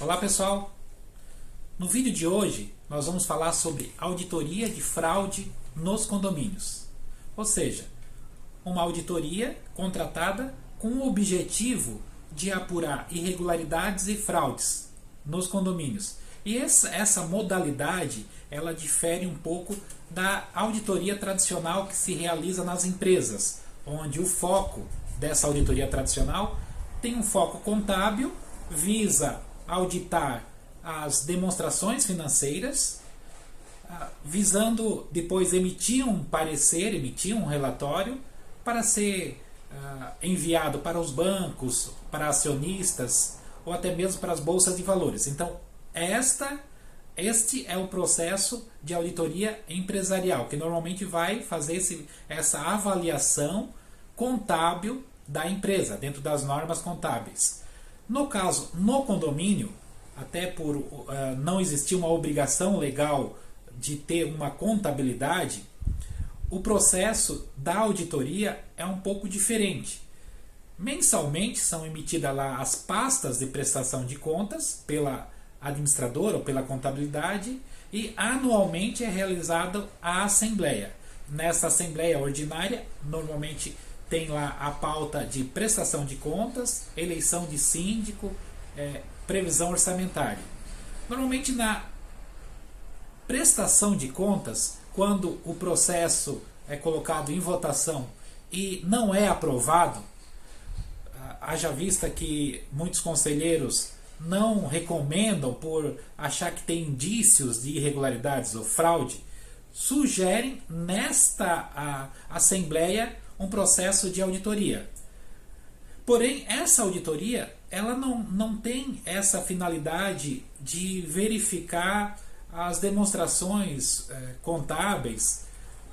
Olá pessoal, no vídeo de hoje nós vamos falar sobre auditoria de fraude nos condomínios, ou seja, uma auditoria contratada com o objetivo de apurar irregularidades e fraudes nos condomínios. E essa modalidade ela difere um pouco da auditoria tradicional que se realiza nas empresas, onde o foco dessa auditoria tradicional tem um foco contábil, visa auditar as demonstrações financeiras, visando depois emitir um parecer, emitir um relatório para ser enviado para os bancos, para acionistas ou até mesmo para as bolsas de valores. Então, este é o processo de auditoria empresarial, que normalmente vai fazer essa avaliação contábil da empresa, dentro das normas contábeis. No caso, no condomínio, até por não existir uma obrigação legal de ter uma contabilidade, o processo da auditoria é um pouco diferente. Mensalmente são emitidas lá as pastas de prestação de contas pela administradora ou pela contabilidade e anualmente é realizada a assembleia. Nessa assembleia ordinária, normalmente tem lá a pauta de prestação de contas, eleição de síndico, previsão orçamentária. Normalmente na prestação de contas, quando o processo é colocado em votação e não é aprovado, haja vista que muitos conselheiros não recomendam por achar que tem indícios de irregularidades ou fraude, sugerem nesta assembleia um processo de auditoria. Porém, essa auditoria ela não tem essa finalidade de verificar as demonstrações contábeis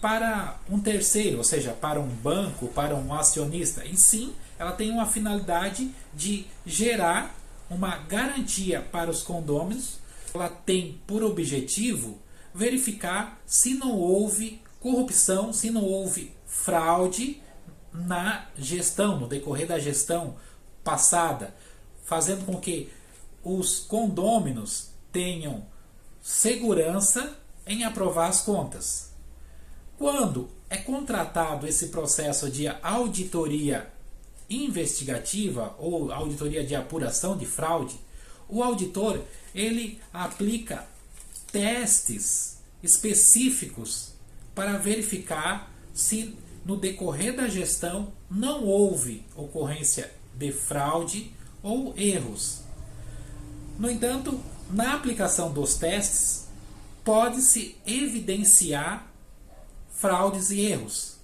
para um terceiro, ou seja, para um banco, para um acionista. E sim, ela tem uma finalidade de gerar uma garantia para os condôminos. Ela tem por objetivo verificar se não houve corrupção, se não houve fraude na gestão, no decorrer da gestão passada, fazendo com que os condôminos tenham segurança em aprovar as contas. Quando é contratado esse processo de auditoria investigativa ou auditoria de apuração de fraude, o auditor ele aplica testes específicos para verificar se no decorrer da gestão não houve ocorrência de fraude ou erros. No entanto, na aplicação dos testes, pode-se evidenciar fraudes e erros.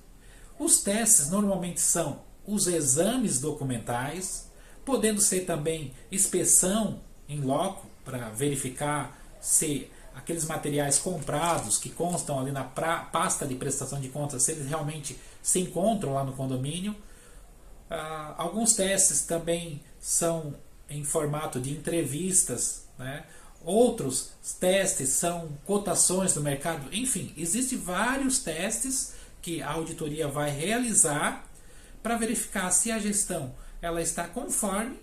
Os testes normalmente são os exames documentais, podendo ser também inspeção em loco, para verificar se aqueles materiais comprados que constam ali na pasta de prestação de contas, se eles realmente se encontram lá no condomínio. Alguns testes também são em formato de entrevistas, né? Outros testes são cotações do mercado. Enfim, existem vários testes que a auditoria vai realizar para verificar se a gestão ela está conforme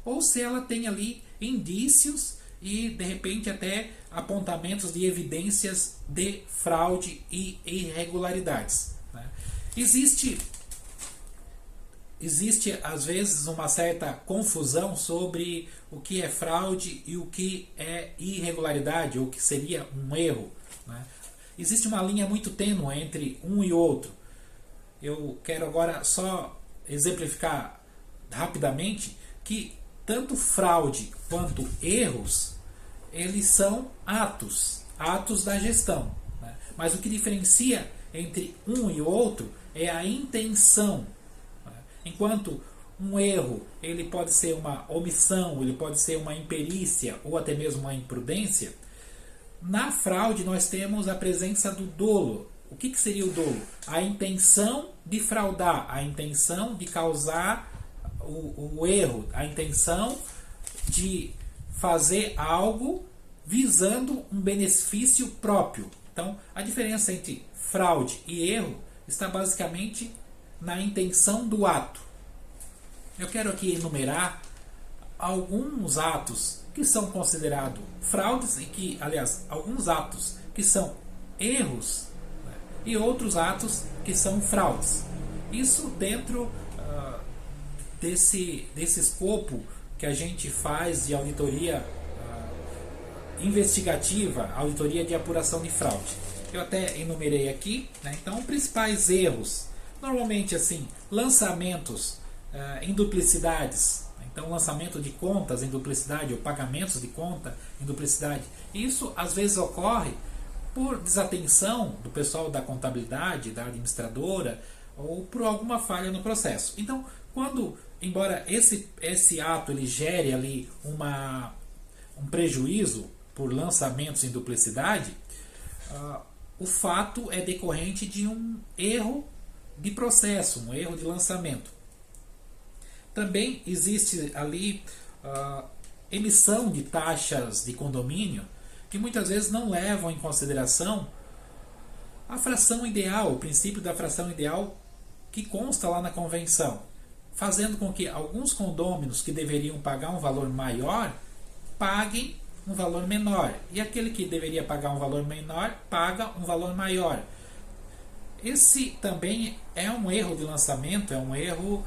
ou se ela tem ali indícios e de repente até apontamentos de evidências de fraude e irregularidades, né? Existe às vezes uma certa confusão sobre o que é fraude e o que é irregularidade, ou o que seria um erro, né? Existe uma linha muito tênue entre um e outro. Eu quero agora só exemplificar rapidamente que tanto fraude quanto erros, eles são atos da gestão, né? Mas o que diferencia entre um e outro é a intenção. Enquanto um erro ele pode ser uma omissão, ele pode ser uma imperícia ou até mesmo uma imprudência, na fraude nós temos a presença do dolo. O que seria o dolo? A intenção de fraudar, a intenção de causar o erro, a intenção de fazer algo visando um benefício próprio. Então, a diferença entre fraude e erro está basicamente na intenção do ato. Eu quero aqui enumerar alguns atos que são considerados fraudes e que, aliás, alguns atos que são erros, né, e outros atos que são fraudes. Isso dentro desse escopo que a gente faz de auditoria investigativa, auditoria de apuração de fraude. Eu até enumerei aqui, né? Então, principais erros, normalmente assim, lançamentos em duplicidades, então lançamento de contas em duplicidade ou pagamentos de conta em duplicidade. Isso às vezes ocorre por desatenção do pessoal da contabilidade, da administradora, ou por alguma falha no processo. Então, embora esse ato ele gere ali um prejuízo por lançamentos em duplicidade, o fato é decorrente de um erro de processo, um erro de lançamento. Também existe ali emissão de taxas de condomínio que muitas vezes não levam em consideração a fração ideal, o princípio da fração ideal que consta lá na convenção, fazendo com que alguns condôminos que deveriam pagar um valor maior paguem um valor menor, e aquele que deveria pagar um valor menor paga um valor maior. Esse também é um erro de lançamento, é um erro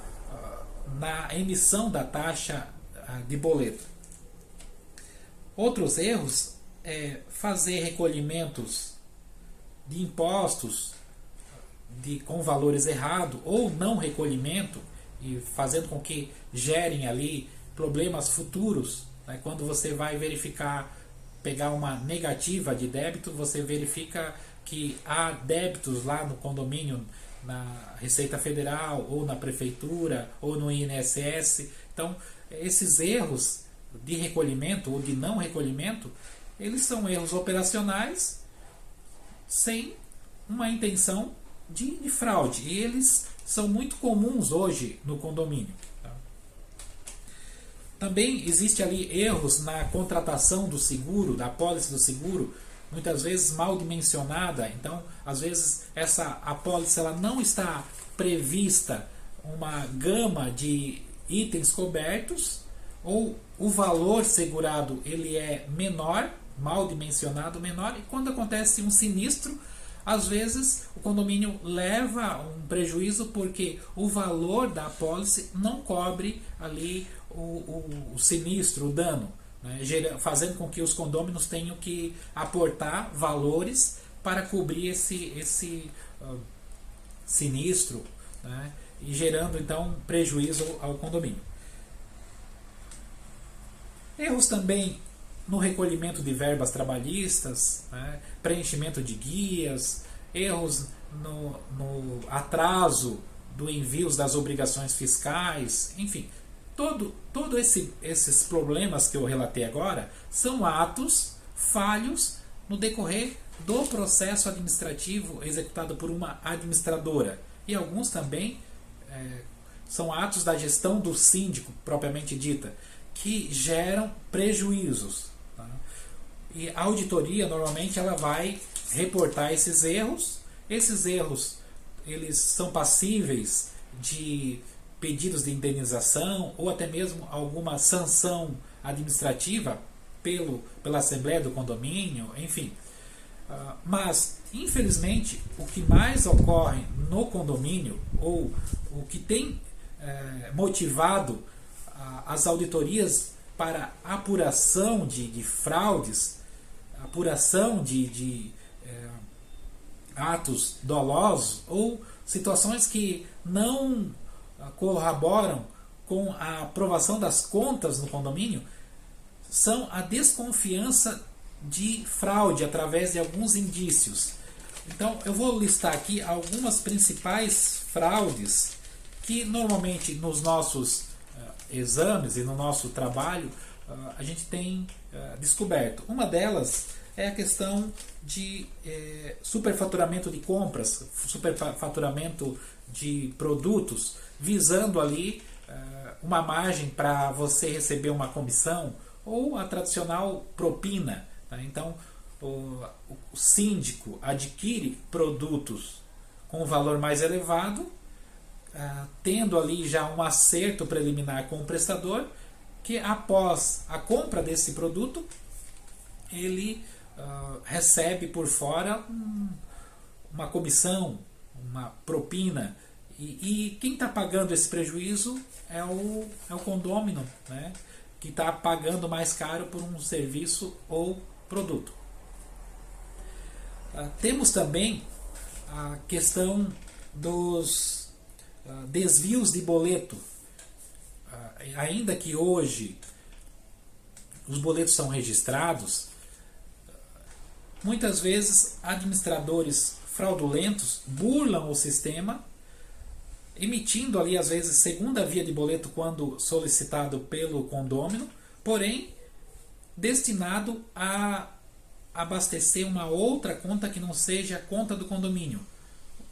na emissão da taxa de boleto. Outros erros é fazer recolhimentos de impostos com valores errados ou não recolhimento, e fazendo com que gerem ali problemas futuros. Né? Quando você vai verificar, pegar uma negativa de débito, você verifica que há débitos lá no condomínio, na Receita Federal, ou na Prefeitura, ou no INSS. Então, esses erros de recolhimento ou de não recolhimento, eles são erros operacionais sem uma intenção de fraude. E eles são muito comuns hoje no condomínio. Também existe ali erros na contratação do seguro, da apólice do seguro, muitas vezes mal dimensionada. Então, às vezes essa apólice ela não está prevista uma gama de itens cobertos, ou o valor segurado ele é menor, mal dimensionado, menor, e quando acontece um sinistro, às vezes o condomínio leva um prejuízo porque o valor da apólice não cobre ali o sinistro, o dano, né? Fazendo com que os condôminos tenham que aportar valores para cobrir esse sinistro, né? E gerando então prejuízo ao condomínio. Erros também no recolhimento de verbas trabalhistas, né? Preenchimento de guias, erros no atraso do envio das obrigações fiscais, enfim, todo esses problemas que eu relatei agora são atos falhos no decorrer do processo administrativo executado por uma administradora, e alguns também são atos da gestão do síndico propriamente dita, que geram prejuízos. Tá? E a auditoria normalmente ela vai reportar esses erros. Esses erros eles são passíveis de pedidos de indenização ou até mesmo alguma sanção administrativa pela Assembleia do Condomínio, enfim. Mas, infelizmente, o que mais ocorre no condomínio, ou o que tem motivado as auditorias para apuração de fraudes, apuração de atos dolosos ou situações que não corroboram com a aprovação das contas no condomínio, são a desconfiança de fraude através de alguns indícios. Então eu vou listar aqui algumas principais fraudes que normalmente nos nossos exames e no nosso trabalho a gente tem descoberto. Uma delas é a questão de superfaturamento de compras, superfaturamento de produtos, visando ali uma margem para você receber uma comissão ou a tradicional propina. Tá? Então, o síndico adquire produtos com valor mais elevado, tendo ali já um acerto preliminar com o prestador, que após a compra desse produto, ele recebe por fora uma comissão, uma propina, e quem está pagando esse prejuízo é o condômino, né? Que está pagando mais caro por um serviço ou produto. Temos também a questão dos desvios de boleto. Ainda que hoje os boletos são registrados, muitas vezes administradores fraudulentos burlam o sistema, emitindo ali às vezes segunda via de boleto quando solicitado pelo condômino, porém destinado a abastecer uma outra conta que não seja a conta do condomínio.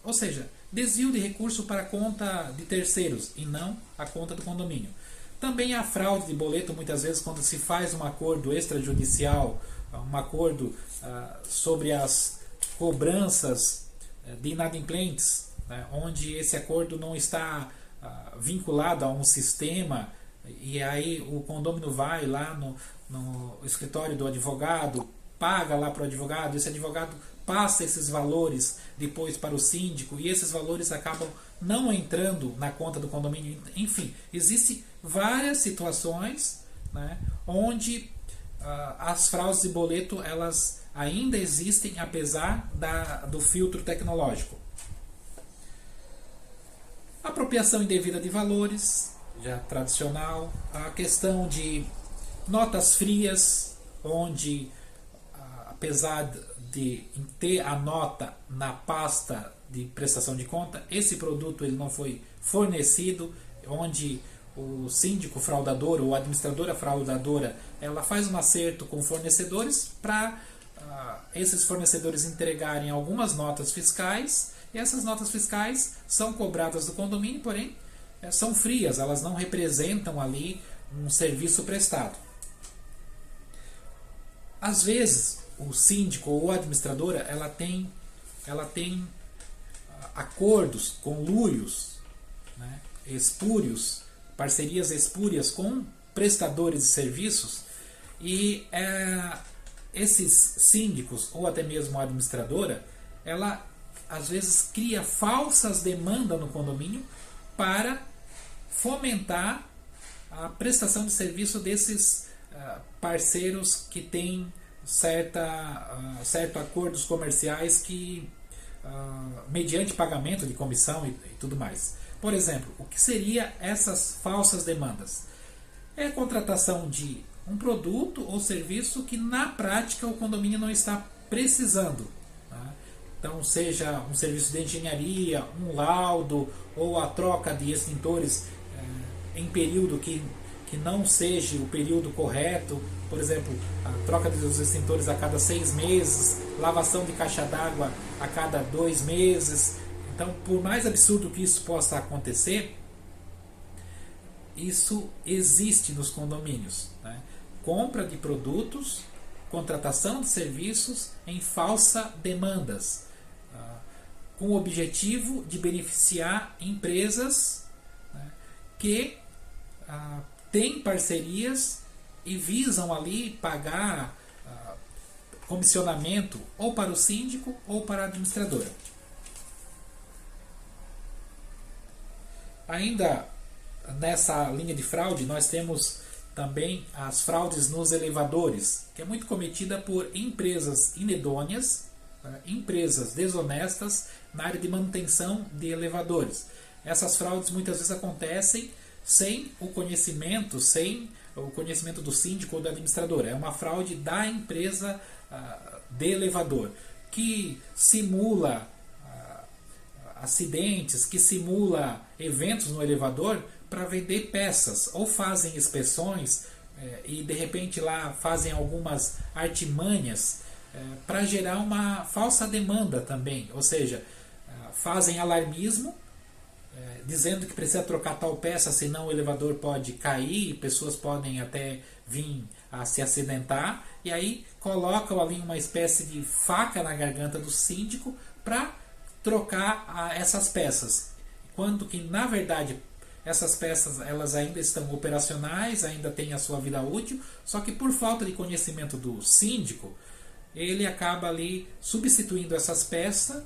Ou seja, desvio de recurso para a conta de terceiros e não a conta do condomínio. Também há fraude de boleto, muitas vezes, quando se faz um acordo extrajudicial, um acordo sobre as cobranças de inadimplentes, né, onde esse acordo não está vinculado a um sistema, e aí o condômino vai lá no escritório do advogado, paga lá para o advogado, esse advogado passa esses valores depois para o síndico, e esses valores acabam não entrando na conta do condomínio. Enfim, existem várias situações, né, onde as fraudes de boleto elas ainda existem, apesar do filtro tecnológico. Apropriação indevida de valores, já tradicional. A questão de notas frias, onde apesar de ter a nota na pasta de prestação de conta, esse produto ele não foi fornecido, onde o síndico fraudador ou a administradora fraudadora ela faz um acerto com fornecedores para esses fornecedores entregarem algumas notas fiscais, e essas notas fiscais são cobradas do condomínio, porém são frias, elas não representam ali um serviço prestado. Às vezes o síndico ou a administradora ela tem acordos, conluios, né, espúrios, parcerias espúrias com prestadores de serviços, e esses síndicos ou até mesmo a administradora ela às vezes cria falsas demandas no condomínio para fomentar a prestação de serviço desses parceiros que têm certo acordos comerciais que mediante pagamento de comissão e tudo mais. Por exemplo, o que seria essas falsas demandas? É a contratação de um produto ou serviço que na prática o condomínio não está precisando. Tá? Então, seja um serviço de engenharia, um laudo ou a troca de extintores em período que não seja o período correto. Por exemplo, a troca dos extintores a cada 6 meses, lavação de caixa d'água a cada 2 meses. Então, por mais absurdo que isso possa acontecer, isso existe nos condomínios, né? Compra de produtos, contratação de serviços em falsa demandas, com o objetivo de beneficiar empresas, né, que têm parcerias e visam ali pagar comissionamento ou para o síndico ou para a administradora. Ainda nessa linha de fraude, nós temos também as fraudes nos elevadores, que é muito cometida por empresas inidôneas, empresas desonestas na área de manutenção de elevadores. Essas fraudes muitas vezes acontecem sem o conhecimento do síndico ou da administradora. É uma fraude da empresa de elevador, que simula acidentes, que simula eventos no elevador para vender peças, ou fazem inspeções e de repente lá fazem algumas artimanhas para gerar uma falsa demanda também, ou seja, fazem alarmismo dizendo que precisa trocar tal peça, senão o elevador pode cair, pessoas podem até vir a se acidentar, e aí colocam ali uma espécie de faca na garganta do síndico para trocar essas peças, quando que na verdade essas peças elas ainda estão operacionais, ainda têm a sua vida útil, só que por falta de conhecimento do síndico, ele acaba ali substituindo essas peças,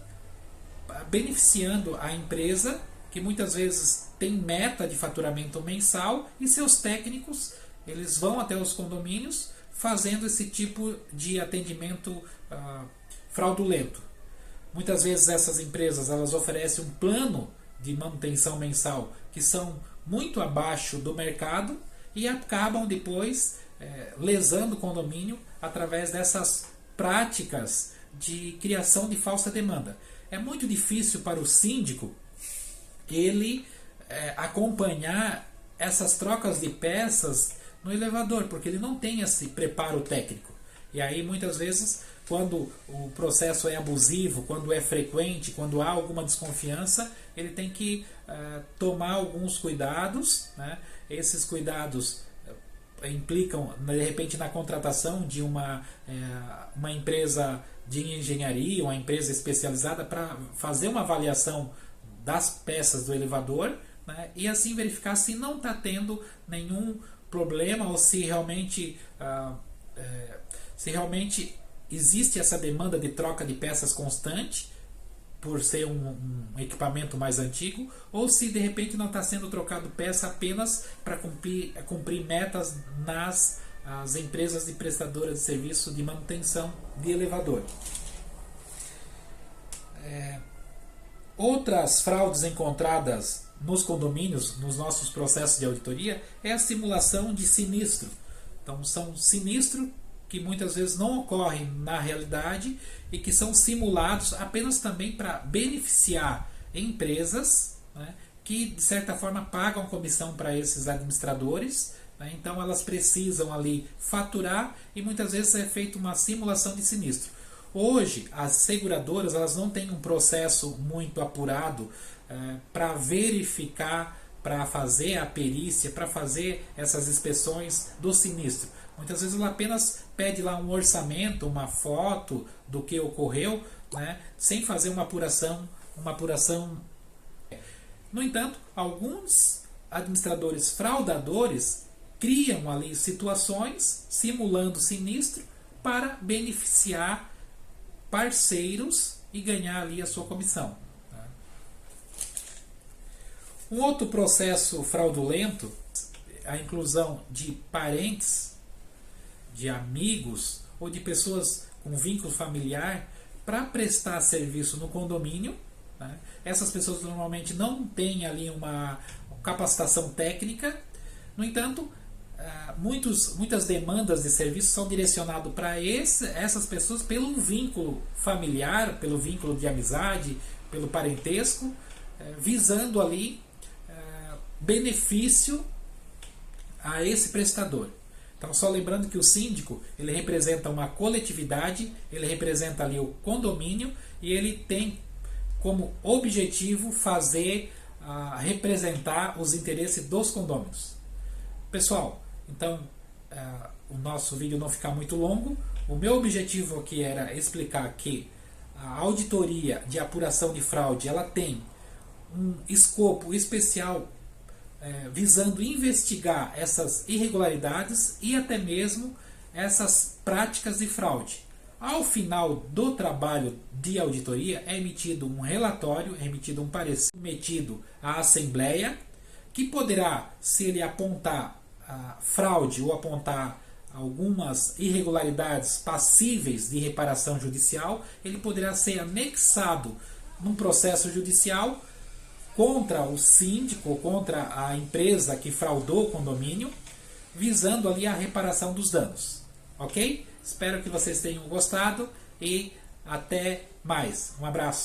beneficiando a empresa, que muitas vezes tem meta de faturamento mensal, e seus técnicos eles vão até os condomínios fazendo esse tipo de atendimento fraudulento. Muitas vezes essas empresas elas oferecem um plano de manutenção mensal que são muito abaixo do mercado e acabam depois lesando o condomínio através dessas práticas de criação de falsa demanda. É muito difícil para o síndico ele acompanhar essas trocas de peças no elevador, porque ele não tem esse preparo técnico. E aí muitas vezes, quando o processo é abusivo, quando é frequente, quando há alguma desconfiança, ele tem que tomar alguns cuidados, né? Esses cuidados implicam, de repente, na contratação de uma empresa de engenharia, uma empresa especializada para fazer uma avaliação das peças do elevador, né? E assim verificar se não está tendo nenhum problema ou se realmente existe essa demanda de troca de peças constante por ser um equipamento mais antigo, ou se de repente não está sendo trocado peça apenas para cumprir metas nas as empresas de prestadoras de serviço de manutenção de elevador. Outras fraudes encontradas nos condomínios, nos nossos processos de auditoria, é a simulação de sinistro. Então, são sinistros que muitas vezes não ocorrem na realidade e que são simulados apenas também para beneficiar empresas, né, que de certa forma pagam comissão para esses administradores, né, então elas precisam ali faturar e muitas vezes é feita uma simulação de sinistro. Hoje as seguradoras elas não têm um processo muito apurado para verificar, para fazer a perícia, para fazer essas inspeções do sinistro. Muitas vezes ela apenas pede lá um orçamento, uma foto do que ocorreu, né, sem fazer uma apuração. No entanto, alguns administradores fraudadores criam ali situações simulando sinistro para beneficiar parceiros e ganhar ali a sua comissão. Um outro processo fraudulento, a inclusão de parentes, de amigos ou de pessoas com vínculo familiar para prestar serviço no condomínio, né? Essas pessoas normalmente não têm ali uma capacitação técnica. No entanto, muitas demandas de serviço são direcionadas para essas pessoas pelo vínculo familiar, pelo vínculo de amizade, pelo parentesco, visando ali benefício a esse prestador. Então, só lembrando que o síndico ele representa uma coletividade, ele representa ali o condomínio e ele tem como objetivo representar os interesses dos condôminos. Pessoal, então o nosso vídeo não ficar muito longo. O meu objetivo aqui era explicar que a auditoria de apuração de fraude ela tem um escopo especial visando investigar essas irregularidades e até mesmo essas práticas de fraude. Ao final do trabalho de auditoria é emitido um relatório, é emitido um parecer submetido à Assembleia, que poderá, se ele apontar fraude ou apontar algumas irregularidades passíveis de reparação judicial, ele poderá ser anexado num processo judicial contra o síndico ou contra a empresa que fraudou o condomínio, visando ali a reparação dos danos. Ok? Espero que vocês tenham gostado e até mais. Um abraço.